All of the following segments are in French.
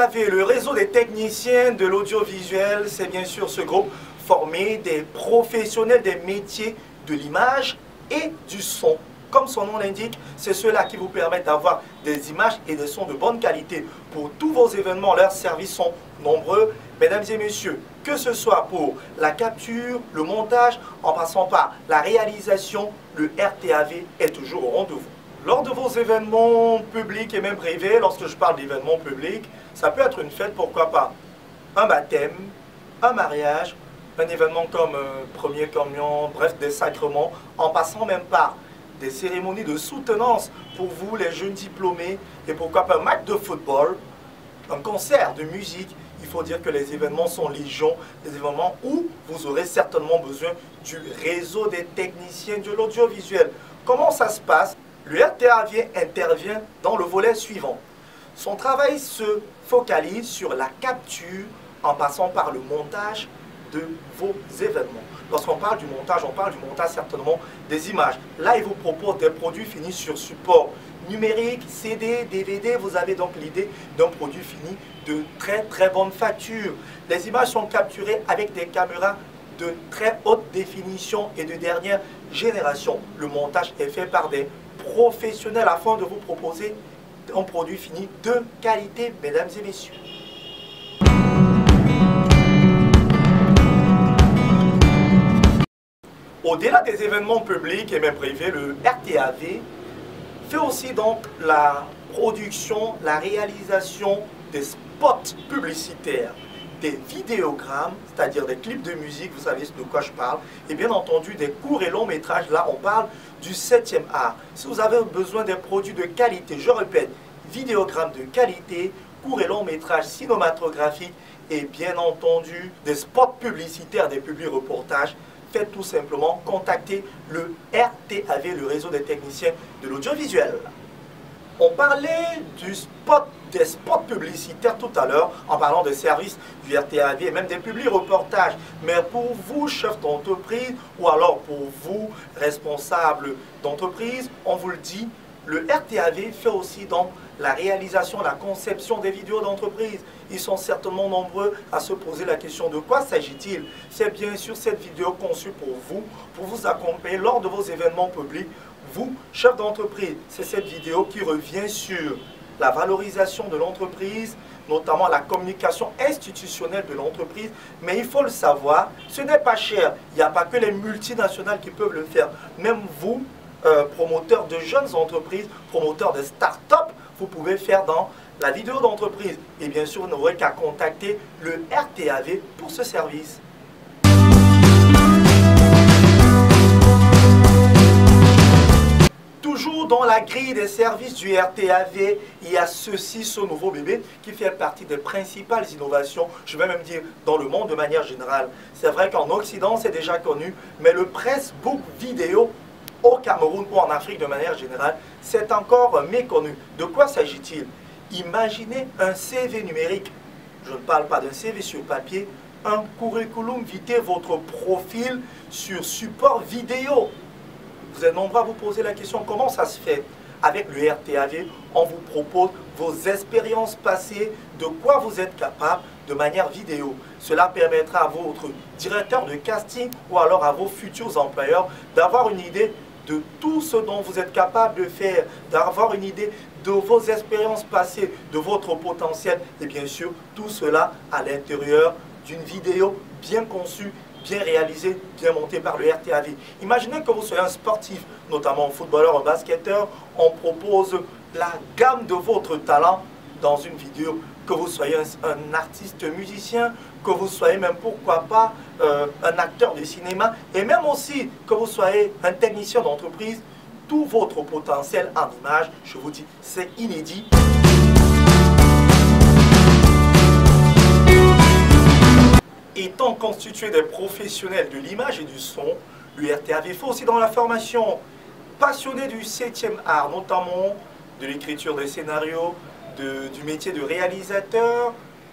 RTAV, le réseau des techniciens de l'audiovisuel, c'est bien sûr ce groupe formé des professionnels des métiers de l'image et du son. Comme son nom l'indique, c'est ceux-là qui vous permettent d'avoir des images et des sons de bonne qualité pour tous vos événements. Leurs services sont nombreux, mesdames et messieurs, que ce soit pour la capture, le montage, en passant par la réalisation, le RTAV est toujours au rendez-vous. Lors de vos événements publics et même privés, lorsque je parle d'événements publics, ça peut être une fête, pourquoi pas un baptême, un mariage, un événement comme premier communion, bref, des sacrements, en passant même par des cérémonies de soutenance pour vous, les jeunes diplômés, et pourquoi pas un match de football, un concert de musique. Il faut dire que les événements sont légion, des événements où vous aurez certainement besoin du réseau des techniciens de l'audiovisuel. Comment ça se passe? Le RTAV intervient dans le volet suivant. Son travail se focalise sur la capture en passant par le montage de vos événements. Lorsqu'on parle du montage, on parle du montage certainement des images. Là, il vous propose des produits finis sur support numérique, CD, DVD. Vous avez donc l'idée d'un produit fini de très bonne facture. Les images sont capturées avec des caméras de très haute définition et de dernière génération. Le montage est fait par des professionnels afin de vous proposer un produit fini de qualité, mesdames et messieurs. Au-delà des événements publics et même privés, le RTAV fait aussi donc la production, la réalisation des spots publicitaires, des vidéogrammes, c'est-à-dire des clips de musique, vous savez de quoi je parle, et bien entendu des courts et longs métrages. Là, on parle du 7e art. Si vous avez besoin des produits de qualité, je répète, vidéogrammes de qualité, courts et longs métrages cinématographiques et bien entendu des spots publicitaires, des publi-reportages, faites tout simplement contacter le RTAV, le réseau des techniciens de l'audiovisuel. On parlait des spots publicitaires tout à l'heure en parlant des services du RTAV et même des publi-reportages. Mais pour vous, chef d'entreprise, ou alors pour vous, responsables d'entreprise, on vous le dit, le RTAV fait aussi donc la réalisation, la conception des vidéos d'entreprise. Ils sont certainement nombreux à se poser la question de quoi s'agit-il. C'est bien sûr cette vidéo conçue pour vous accompagner lors de vos événements publics. Vous, chef d'entreprise, c'est cette vidéo qui revient sur la valorisation de l'entreprise, notamment la communication institutionnelle de l'entreprise. Mais il faut le savoir, ce n'est pas cher. Il n'y a pas que les multinationales qui peuvent le faire. Même vous, promoteurs de jeunes entreprises, promoteurs de start-up, vous pouvez faire dans la vidéo d'entreprise. Et bien sûr, vous n'aurez qu'à contacter le RTAV pour ce service. Toujours dans la grille des services du RTAV, il y a ce nouveau bébé qui fait partie des principales innovations, je vais même dire dans le monde de manière générale. C'est vrai qu'en Occident, c'est déjà connu, mais le pressbook vidéo au Cameroun ou en Afrique de manière générale, c'est encore méconnu. De quoi s'agit-il? Imaginez un CV numérique. Je ne parle pas d'un CV sur papier, un curriculum vitae, votre profil sur support vidéo. Vous êtes nombreux à vous poser la question, comment ça se fait? Avec le RTAV, on vous propose vos expériences passées, de quoi vous êtes capable de manière vidéo. Cela permettra à votre directeur de casting ou alors à vos futurs employeurs d'avoir une idée de tout ce dont vous êtes capable de faire, d'avoir une idée de vos expériences passées, de votre potentiel et bien sûr tout cela à l'intérieur d'une vidéo bien conçue, bien réalisée, bien montée par le RTAV. Imaginez que vous soyez un sportif, notamment un footballeur, un basketteur, on propose la gamme de votre talent dans une vidéo, que vous soyez un artiste musicien, que vous soyez même pourquoi pas un acteur de cinéma et même aussi que vous soyez un technicien d'entreprise, tout votre potentiel en image, je vous dis, c'est inédit. Étant constitué des professionnels de l'image et du son, le RTAV fait aussi dans la formation. Passionné du 7e art, notamment de l'écriture des scénarios, du métier de réalisateur,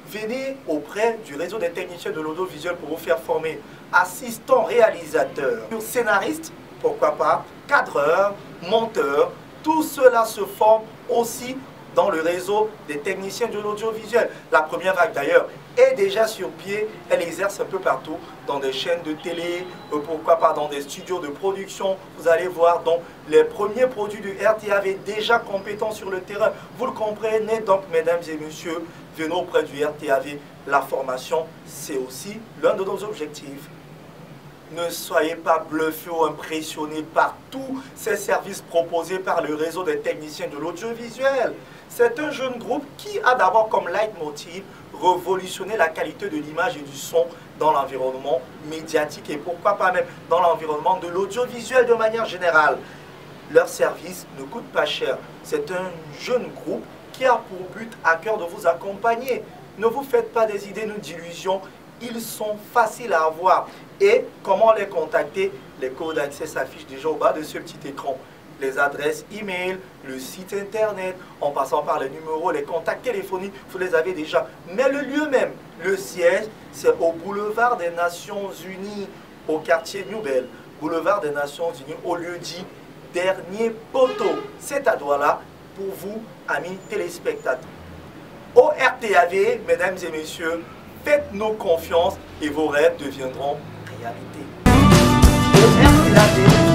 venez auprès du réseau des techniciens de l'audiovisuel pour vous faire former assistant réalisateur, scénariste, pourquoi pas, cadreur, monteur. Tout cela se forme aussi dans le réseau des techniciens de l'audiovisuel. La première vague d'ailleurs est déjà sur pied, elle exerce un peu partout, dans des chaînes de télé, pourquoi pas dans des studios de production. Vous allez voir donc les premiers produits du RTAV déjà compétents sur le terrain. Vous le comprenez donc, mesdames et messieurs, venez auprès du RTAV. La formation, c'est aussi l'un de nos objectifs. Ne soyez pas bluffés ou impressionnés par tous ces services proposés par le réseau des techniciens de l'audiovisuel. C'est un jeune groupe qui a d'abord comme leitmotiv révolutionner la qualité de l'image et du son dans l'environnement médiatique et pourquoi pas même dans l'environnement de l'audiovisuel de manière générale. Leur service ne coûte pas cher. C'est un jeune groupe qui a pour but à cœur de vous accompagner. Ne vous faites pas des idées ni d'illusions. Ils sont faciles à avoir. Et comment les contacter? Les codes d'accès s'affichent déjà au bas de ce petit écran. Les adresses e-mail, le site internet, en passant par les numéros, les contacts téléphoniques, vous les avez déjà. Mais le lieu même, le siège, c'est au boulevard des Nations Unies, au quartier Nouvelle. Boulevard des Nations Unies, au lieu dit Dernier Poteau. C'est à Douala pour vous, amis téléspectateurs. Au RTAV, mesdames et messieurs, faites-nous confiance et vos rêves deviendront réalité. Au RTAV,